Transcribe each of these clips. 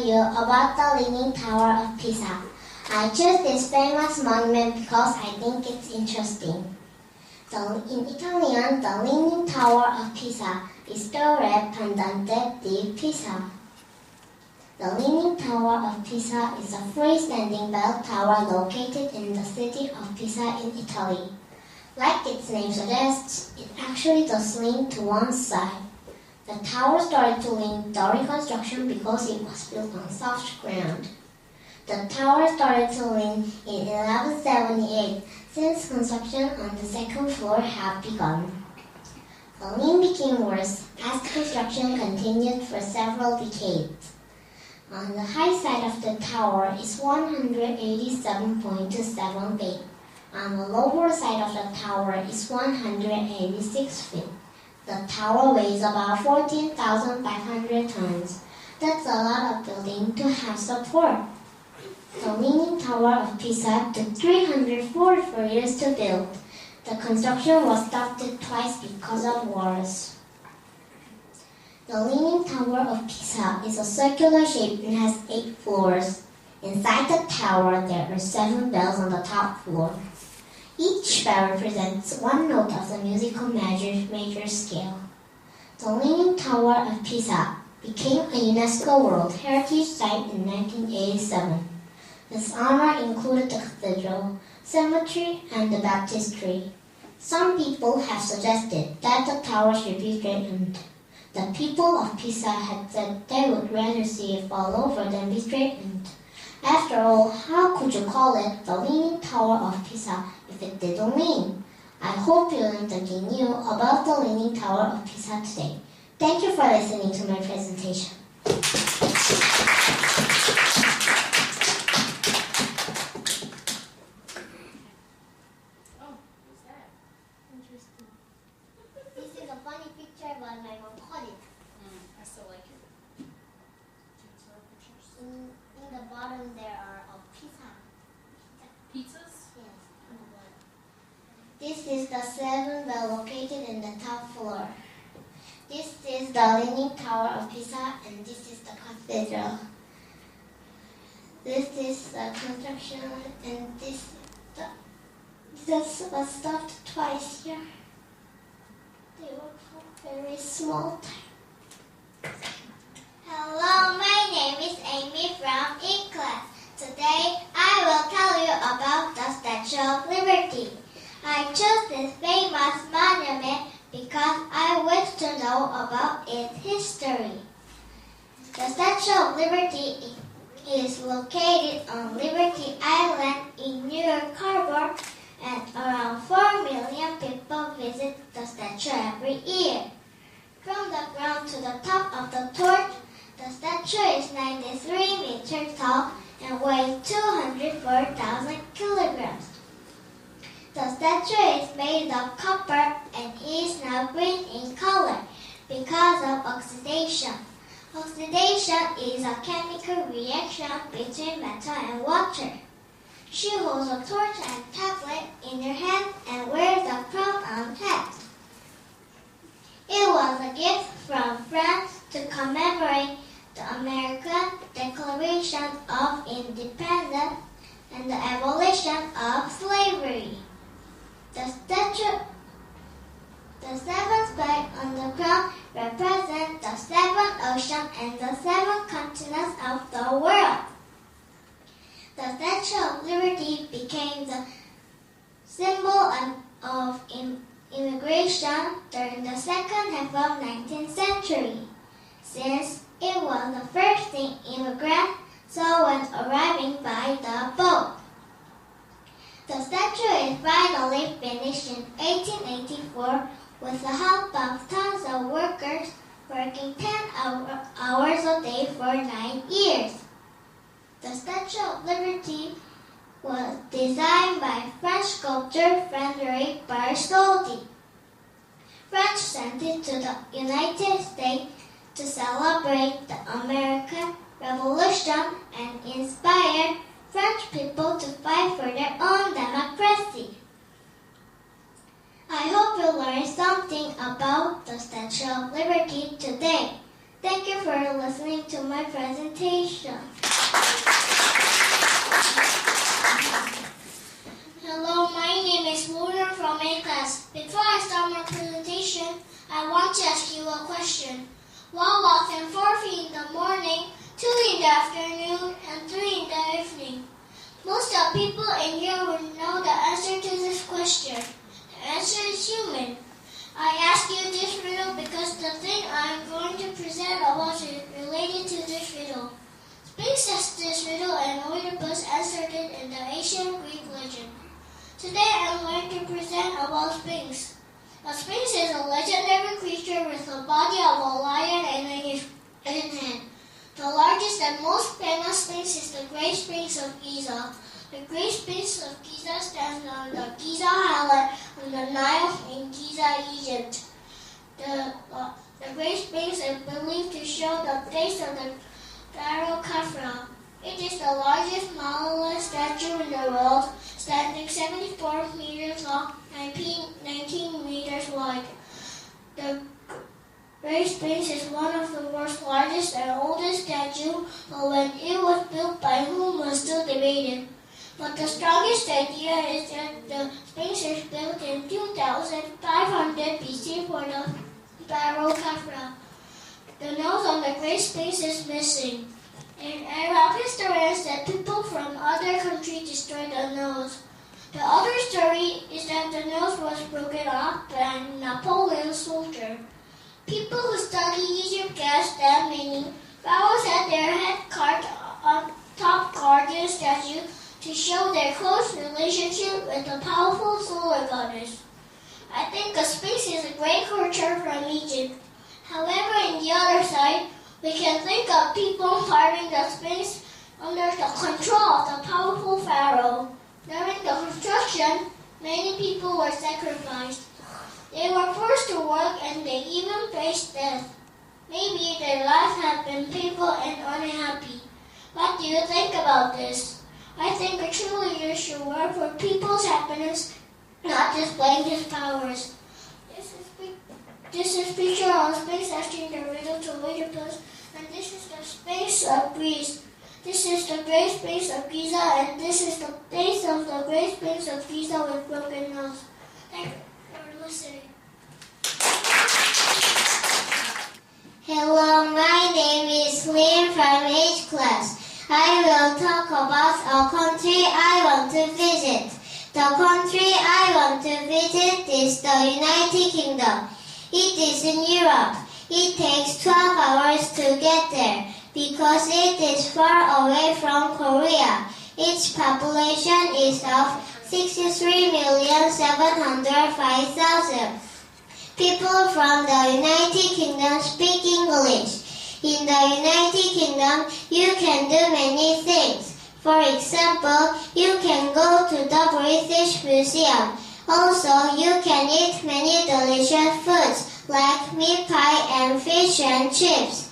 tell you about the Leaning Tower of Pisa. I chose this famous monument because I think it's interesting. In Italian, the Leaning Tower of Pisa is Torre Pendente di Pisa. The Leaning Tower of Pisa is a freestanding bell tower located in the city of Pisa in Italy. Like its name suggests, it actually does lean to one side. The tower started to lean during construction because it was built on soft ground. The tower started to lean in 1178 since construction on the second floor had begun. The lean became worse as construction continued for several decades. On the high side of the tower is 187.27 feet. On the lower side of the tower is 186 feet. The tower weighs about 14,500 tons. That's a lot of building to have support. The Leaning Tower of Pisa took 344 years to build. The construction was stopped twice because of wars. The Leaning Tower of Pisa is a circular shape and has 8 floors. Inside the tower, there are 7 bells on the top floor. Each bell represents one note of the musical major scale. The Leaning Tower of Pisa became a UNESCO World Heritage Site in 1987. Its honor included the cathedral, cemetery, and the baptistry. Some people have suggested that the tower should be straightened. The people of Pisa had said they would rather see it fall over than be straightened. After all, how could you call it the Leaning Tower of Pisa if it didn't lean? I hope you learned something new about the Leaning Tower of Pisa today. Thank you for listening to my presentation. In the bottom there are pizza. Pizzas? Yes, on the bottom. This is the 7 bell located in the top floor. This is the Leaning Tower of Pisa, and this is the cathedral. This is the construction, and this was stopped twice here. They were very small. Hello, my name is Amy from E-Class. Today, I will tell you about the Statue of Liberty. I chose this famous monument because I wish to know about its history. The Statue of Liberty is located on Liberty Island in New York Harbor, and around 4 million people visit the statue every year. From the ground to the top of the torch, the statue is 93 meters tall and weighs 204,000 kilograms. The statue is made of copper and is now green in color because of oxidation. Oxidation is a chemical reaction between metal and water. She holds a torch and tablet in her hand and wears a crown on hat. It was a gift from France to commemorate the American Declaration of Independence and the abolition of slavery. The seven spikes on the crown represent the 7 oceans and the 7 continents of the world. The Statue of Liberty became the symbol of immigration during the second half of the 19th century, since it was the first thing immigrants saw when arriving by the boat. The statue is finally finished in 1884 with the help of tons of workers working 10 hours a day for 9 years. The Statue of Liberty was designed by French sculptor Frédéric Bartholdi. France sent it to the United States to celebrate the American Revolution and inspire French people to fight for their own democracy. I hope you learned something about the Statue of Liberty today. Thank you for listening to my presentation. Hello, my name is Luna from A class. Before I start my presentation, I want to ask you a question. While walking 4 feet in the morning, 2 in the afternoon, and 3 in the evening, most of the people in here would know the answer to this question. The answer is human. I ask you this riddle because the thing I am going to present about is related to this riddle. Sphinx asked this riddle and Oedipus answered it in the ancient Greek legend. Today I am going to present about Sphinx. A Sphinx is a legendary creature with the body of a lion and a hand. The largest and most famous Sphinx is the Great Sphinx of Giza. The Great Sphinx of Giza stands on the Giza Highland on the Nile in Giza, Egypt. The Great Sphinx is believed to show the face of the pharaoh Khafra. It is the largest monolith statue in the world, standing 74 meters long and 19 meters wide. The Great Sphinx is one of the world's largest and oldest statues, but when it was built by whom was still debated. But the strongest idea is that the Sphinx is built in 2500 BC for the pharaoh Khafra. The nose on the Great Sphinx is missing. In Arab historians that people from other countries destroyed the nose. The other story is that the nose was broken off by Napoleon's soldier. People who study Egypt guess that many pharaohs had their head carved on top guardian statue to show their close relationship with the powerful solar goddess. I think a Sphinx is a great culture from Egypt. However, on the other side, we can think of people carving the Sphinx under the control of the powerful pharaoh. During the construction, many people were sacrificed. They were forced to work and they even faced death. Maybe their lives have been painful and unhappy. What do you think about this? I think a true leader should work for people's happiness, not displaying his powers. This is picture of Sphinx asking the riddle to Oedipus, and this is the Sphinx of Greece. This is the Great Sphinx of Giza, and this is the face of the Great Sphinx of Giza with broken nose. Thank you for listening. Hello, my name is Liam from H class. I will talk about a country I want to visit. The country I want to visit is the United Kingdom. It is in Europe. It takes 12 hours to get there because it is far away from Korea. Its population is of 63,705,000. People from the United Kingdom speak English. In the United Kingdom, you can do many things. For example, you can go to the British Museum. Also, you can eat many delicious foods like meat pie and fish and chips.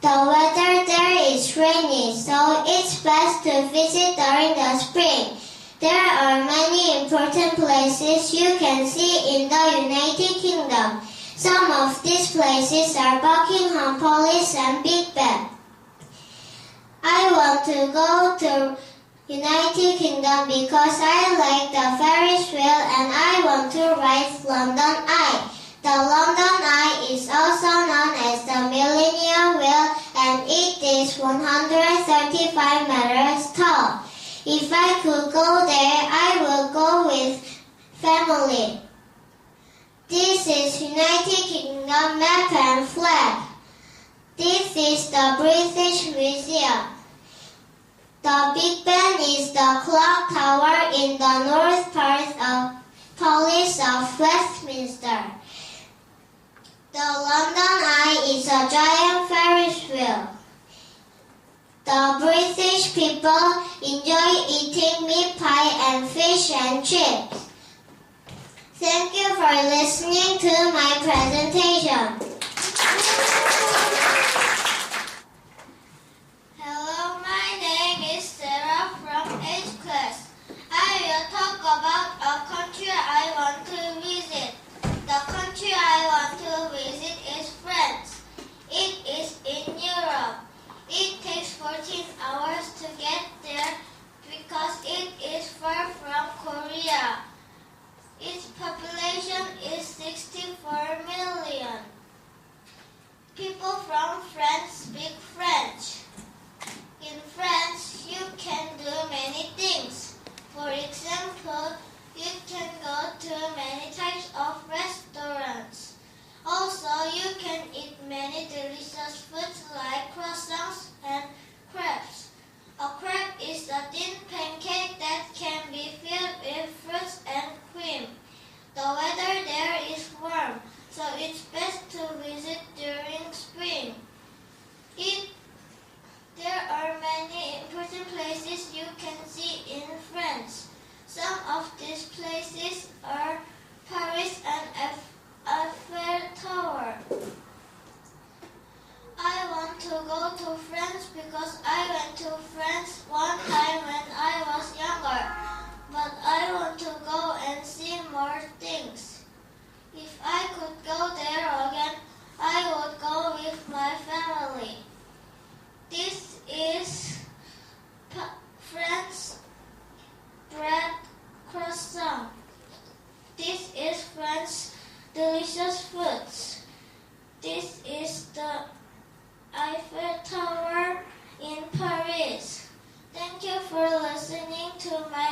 The weather there is rainy, so it's best to visit during the spring. There are many important places you can see in the United Kingdom. Some of these places are Buckingham Palace and Big Ben. I want to go to United Kingdom because I like the Ferris wheel and I want to ride London Eye. The London Eye is also known as the Millennium Wheel and it is 135 meters tall. If I could go there, I will go with family. This is United Kingdom map and flag. This is the British Museum. The Big Ben is the clock tower in the north part of Palace of Westminster. The London Eye is a giant Ferris wheel. The British people enjoy eating meat pie and fish and chips. Thank you for listening to my presentation. Hello, my name is Sarah from 8th class. I will talk about a country I want to visit. The country I want to visit is France. It is amazing places you can see in France. Some of these places are Paris and Eiffel Tower. I want to go to France because I went to France one time when I was younger, but I want to go and see more things. If I could go there again, I would go with my family. This is French bread croissant. This is French delicious foods. This is the Eiffel Tower in Paris. Thank you for listening to my